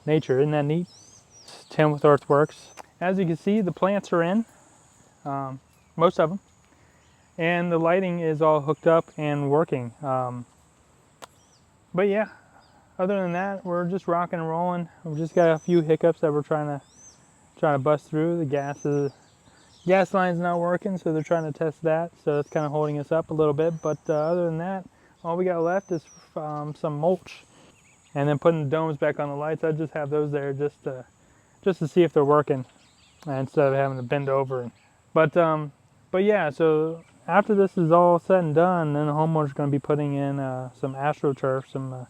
nature. Isn't that neat? It's Tim with Earthworks. As you can see, the plants are in, most of them, and the lighting is all hooked up and working. But yeah, other than that, we're just rocking and rolling. We've just got a few hiccups that we're trying to bust through. The gas line's not working, so they're trying to test that. So that's kind of holding us up a little bit. But other than that, all we got left is some mulch, and then putting the domes back on the lights. I just have those there just to see if they're working, instead of having to bend over. But yeah, so after this is all said and done, then the homeowner's going to be putting in some astroturf, some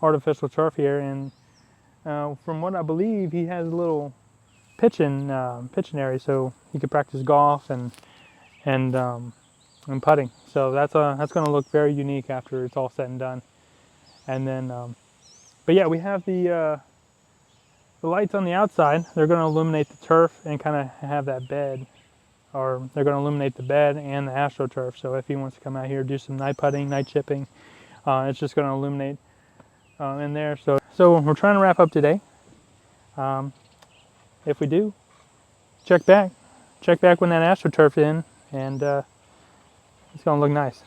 artificial turf here. And from what I believe, he has a little pitching area, so he could practice golf and putting. So that's going to look very unique after it's all said and done. And then, but yeah, we have the lights on the outside. They're going to illuminate the turf and kind of have that bed, or they're going to illuminate the bed and the astroturf. So if he wants to come out here, do some night putting, night chipping, it's just going to illuminate in there. So we're trying to wrap up today. If we do, check back when that astroturf in, and it's going to look nice.